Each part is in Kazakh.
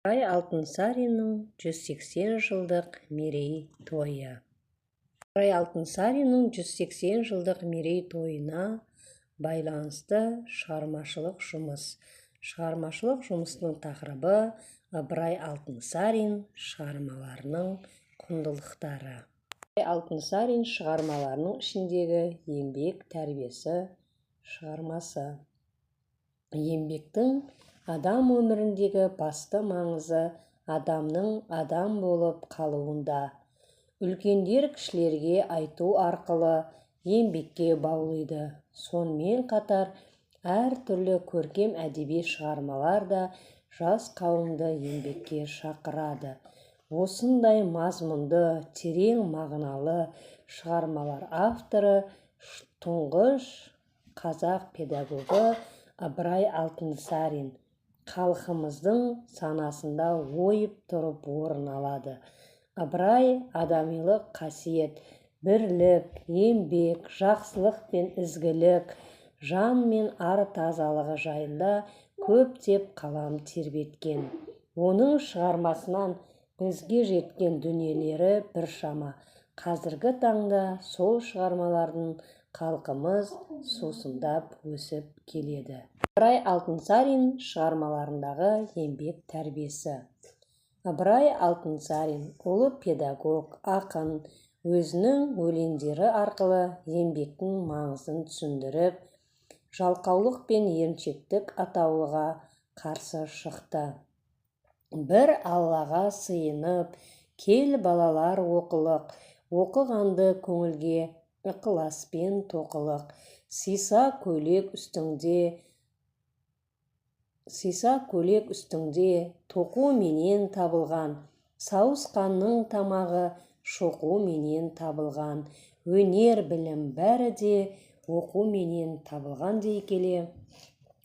Ыбырай Алтынсариннің 180 жылдық мерейтойы. Ыбырай Алтынсариннің 180 жылдық мерейтойына байланысты шығармашылық жұмысының тақырыбы Ыбырай Алтынсарин шығармаларының құндылықтары. Ыбырай Алтынсарин шығармаларының ішіндегі еңбек тәрбиесі шығармасы. Еңбектің адам өміріндегі басты маңызы адамның адам болып қалуында. Үлкендер кішілерге айту арқылы еңбекке баулиды. Сонымен қатар әртүрлі көркем әдеби шығармалар да жас қауымды еңбекке шақырады. Осындай мазмұнды, терең мағыналы шығармалар авторы тұңғыш қазақ педагогы Ыбырай Алтынсарин халқымыздың санасында ойып тұрып орын алады. Ыбырай адамилық қасиет, бірлік, еңбек, жақсылық пен ізгілік, жан мен ар тазалығы жайында көптеп қалам тербеткен. Оның шығармасынан бізге жеткен дүниелері біршама. Қазіргі таңда сол шығармалардың халқымыз сусындап өсіп келеді. Ыбырай Алтынсарин шығармаларындағы еңбек тәрбиесі. Ыбырай Алтынсарин ұлы педагог, ақын, өзінің өлеңдері арқылы еңбектің маңызын түсіндіріп, жалқаулық пен еріншектік атаулыға қарсы шықты. Бір Аллаға сыйынып, кел балалар оқылық, оқығанды көңілге ықыласпен тоқылық, сыйса көйлек үстіңде тоқу менен табылған, сауысқанның тамағы шоқу менен табылған, өнер білім бәрі де оқу менен табылған дей келе,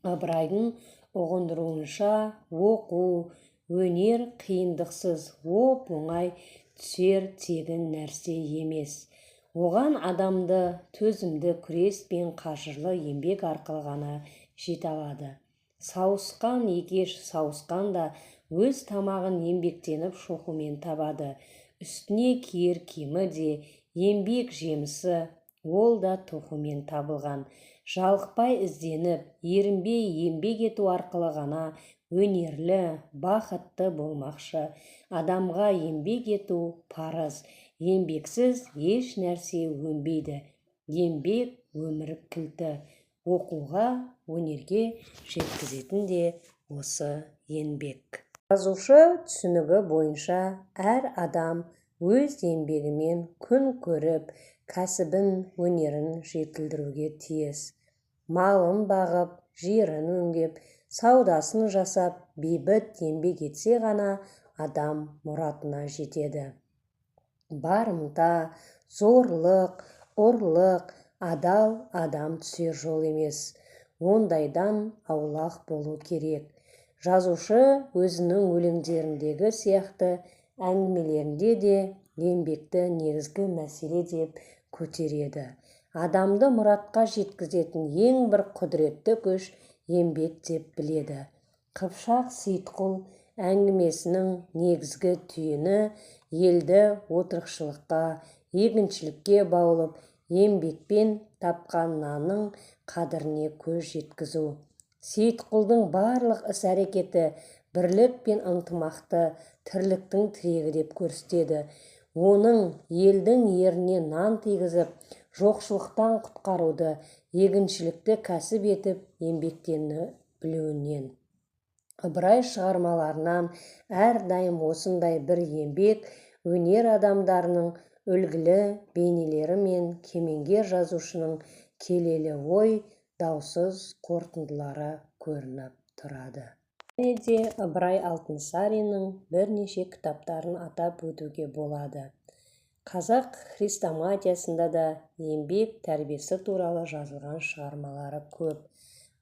Ыбырайдың ұғындыруынша оқу, өнер қиындықсыз оп-оңай түсер тегін нәрсе емес. Оған адамды төзімді күрес пен қажырлы еңбек арқылы ғана жете алады. Сауысқан екеш сауысқан да өз тамағын еңбектеніп шоқумен табады. Үстіне киер киімі де еңбек жемісі, ол да тоқумен табылған. Жалықпай ізденіп, ерінбей еңбек ету арқылы ғана өнерлі, бақытты болмақшы. Адамға еңбек ету парыз. Еңбексіз еш нәрсе өнбейді. Еңбек өмір кілті. Оқуға, өнерге жеткізетін де осы еңбек. Жазушы түсінігі бойынша әр адам өз еңбегімен күн көріп, кәсібін, өнерін жетілдіруге тиіс. Малын бағып, жерін өңдеп, саудасын жасап, бейбіт еңбек етсе ғана адам мұратына жетеді. Барымта, зорлық, ұрлық, адал адам түсер жол емес. Ондайдан аулақ болу керек. Жазушы өзінің өлеңдеріндегі сияқты әңгімелерінде де еңбекті негізгі мәселе деп көтереді. Адамды мұратқа жеткізетін ең бір құдіретті күш еңбек деп біледі. Қыпшақ Сейітқұл әңгімесінің негізгі түйіні елді отырықшылыққа, егіншілікке баулып, еңбекпен тапқан нанның қадіріне көз жеткізу. Сейітқұлдың барлық іс-әрекеті бірлік пен ынтымақты тірліктің тірегі деп көрсетеді. Оның елдің еріне нан тигізіп, жоқшылықтан құтқаруды, егіншілікті кәсіп етіп, еңбектені білуінен. Ыбырай шығармаларынан әрдайым осындай бір еңбек, өнер адамдарының үлгілі бейнелері мен кемеңгер жазушының келелі ой, даусыз қорытындылары көрініп тұрады. Және де Ыбырай Алтынсариннің бірнеше кітаптарын атап өтуге болады. Қазақ хрестоматиясында да еңбек тәрбиесі туралы жазылған шығармалары көп.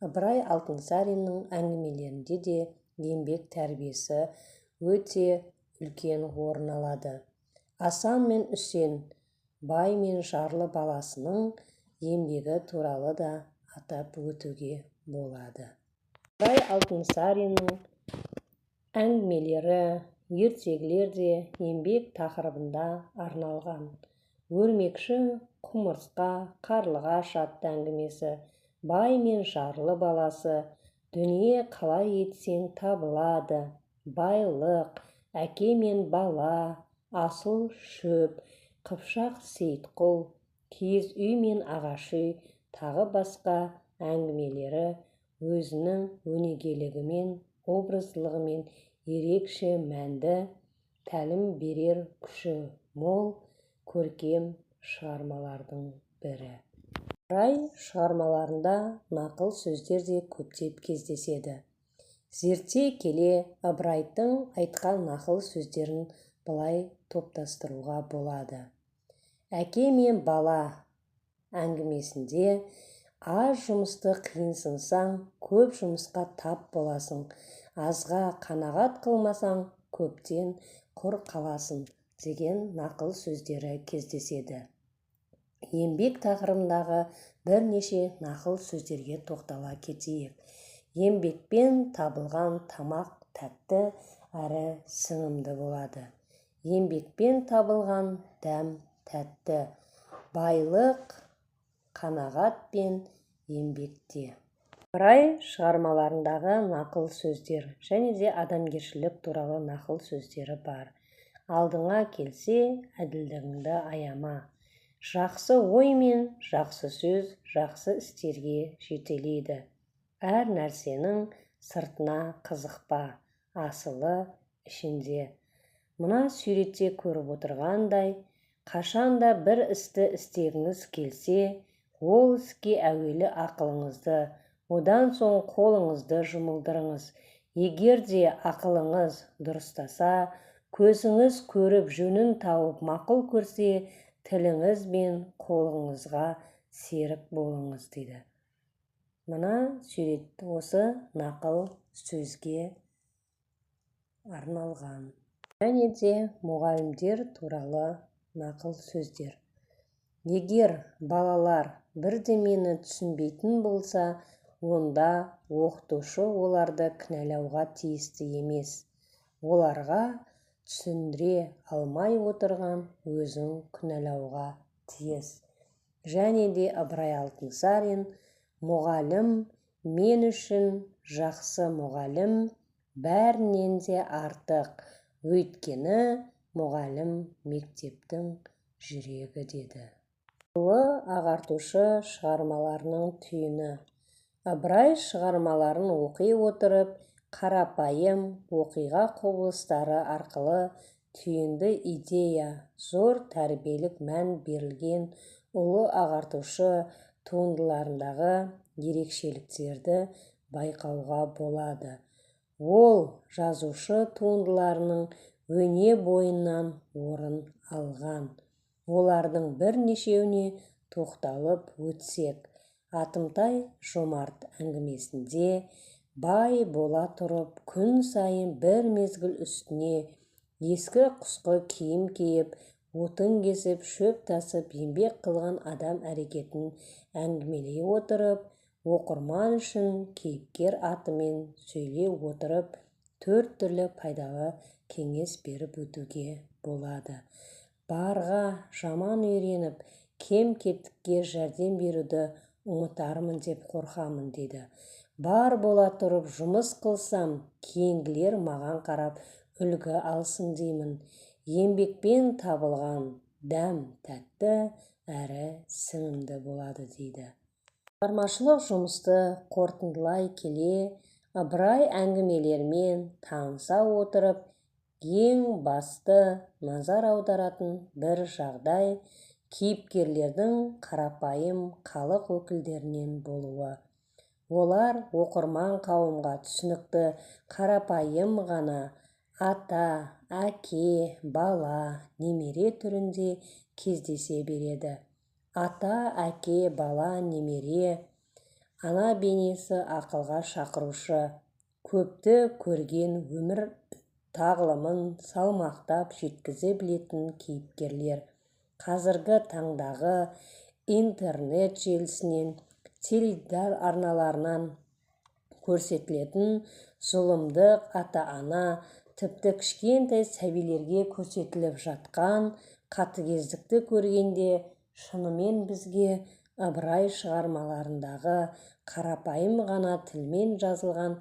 Ыбырай Алтынсариннің әңгімелерінде де еңбек тәрбиесі өте үлкен орын алады. Асан мен Үсен, бай мен жарлы баласының еңбегі туралы да атап өтуге болады. Ыбырай Алтынсариннің әңгімелері, ертегілер де еңбек тақырыбында арналған. Өрмекші құмырсқа қарлығаш атты әңгімесі, бай мен жарлы баласы, дүние қалай етсең табылады, байлық, әке мен бала, асыл шөп, қыпшақ сейітқұл, киіз үй мен ағаш үй, тағы басқа әңгімелері өзінің өнегелігімен, образдылығымен ерекше мәнді, тәлім берер күші мол көркем шығармалардың бірі. Ыбырай шығармаларында нақыл сөздер де көптеп кездеседі. Зерттей келе Ыбырайдың айтқан нақыл сөздерін былай топтастыруға болады. Әке мен бала әңгімесінде аз жұмысты қиынсынсаң, көп жұмысқа тап боласың, азға қанағат қылмасаң, көптен құр қаласың деген нақыл сөздері кездеседі. Еңбек тақырыбындағы бірнеше нақыл сөздерге тоқтала кетейік. Еңбекпен табылған тамақ тәтті әрі сіңімді болады. Еңбекпен табылған дәм тәтті, байлық қанағат пен еңбекте. Ыбырай шығармаларындағы нақыл сөздер және де адамгершілік туралы нақыл сөздері бар. Алдыңа келсе, әділдігіңді аяма. Жақсы ой мен жақсы сөз жақсы істерге жетелейді. Әр нәрсенің сыртына қызықпа, асылы ішінде. Мына суретте көріп отырғандай, қашанда бір істі істегіңіз келсе, ол іске әуелі ақылыңызды, одан соң қолыңызды жұмылдырыңыз. Егер де ақылыңыз дұрыстаса, көзіңіз көріп жөнін тауып мақұл көрсе, тіліңіз бен қолыңызға серік болыңыз дейді. Мына сурет осы нақыл сөзге арналған. Және де мұғалімдер туралы нақыл сөздер. Егер балалар бірдемені түсінбейтін болса, онда оқытушы оларды кінәлауға тиісті емес. Оларға түсіндіре алмай отырған өзін кінәлауға тиіс. Және де Ыбырай Алтынсарин: мұғалім мен үшін жақсы мұғалім бәрінен де артық, өйткені мұғалім мектептің жүрегі деді. Ұлы ағартушы шығармаларының түйіні. Ыбырай шығармаларын оқи отырып, қарапайым оқиға құбылыстары арқылы түйінді идея, зор тәрбиелік мән берілген ұлы ағартушы туындыларындағы ерекшеліктерді байқауға болады. Ол жазушы туындыларының өне бойынан орын алған. Олардың бірнешеуіне тоқталып өтсек, Атымтай Жомарт әңгімесінде бай бола тұрып, күн сайын бір мезгіл үстіне ескі құсқы киім киіп, отын кесіп, шөп тасып, еңбек қылған адам әрекетін әңгімелей отырып, оқырман үшін кейіпкер атымен сөйлей отырып, 4 түрлі пайдалы кеңес беріп өтуге болады. Барға жаман үйреніп, кем-кетікке жәрдем беруді ұмытармын деп қорқамын дейді. Бар бола тұрып жұмыс қылсам, кейінгілер маған қарап үлгі алсын деймін. Еңбекпен табылған дәм тәтті әрі сіңімді болады дейді. Шығармашылық жұмысты қорытындылай келе, Ыбырай әңгімелермен таныса отырып, ең басты назар аударатын бір жағдай кейіпкерлердің қарапайым халық өкілдерінен болуы. Олар оқырман қауымға түсінікті қарапайым ғана ата, әке, бала, немере түрінде кездесе береді. Ата, әке, бала, немере, ана бейнесі ақылға шақырушы, көпті көрген өмір тағылымын салмақтап жеткізе білетін кейіпкерлер. Қазіргі таңдағы интернет желісінен, теледидар арналарынан көрсетілетін зұлымдық ата-ана, тіпті кішкентай сәбилерге көрсетіліп жатқан қатыгездікті көргенде шынымен бізге Ыбырай шығармаларындағы қарапайым ғана тілмен жазылған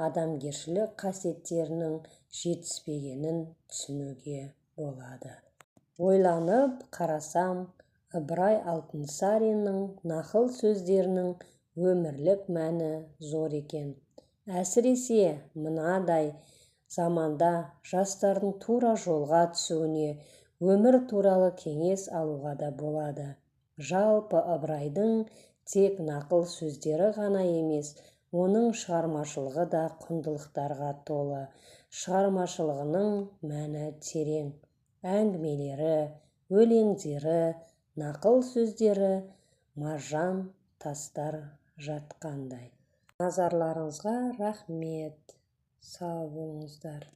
адамгершілік қасиеттерінің жетіспегенін түсінуге болады. Ойланып қарасам, Ыбырай Алтынсариннің нақыл сөздерінің өмірлік мәні зор екен. Әсіресе мынадай заманда жастардың тура жолға түсуіне өмір туралы кеңес алуға да болады. Жалпы Ыбырайдың тек нақыл сөздері ғана емес, оның шығармашылығы да құндылықтарға толы. Шығармашылығының мәні терең. Әңгімелері, өлеңдері, нақыл сөздері маржан тастар жатқандай. Назарларыңызға рахмет. Сау болыңыздар.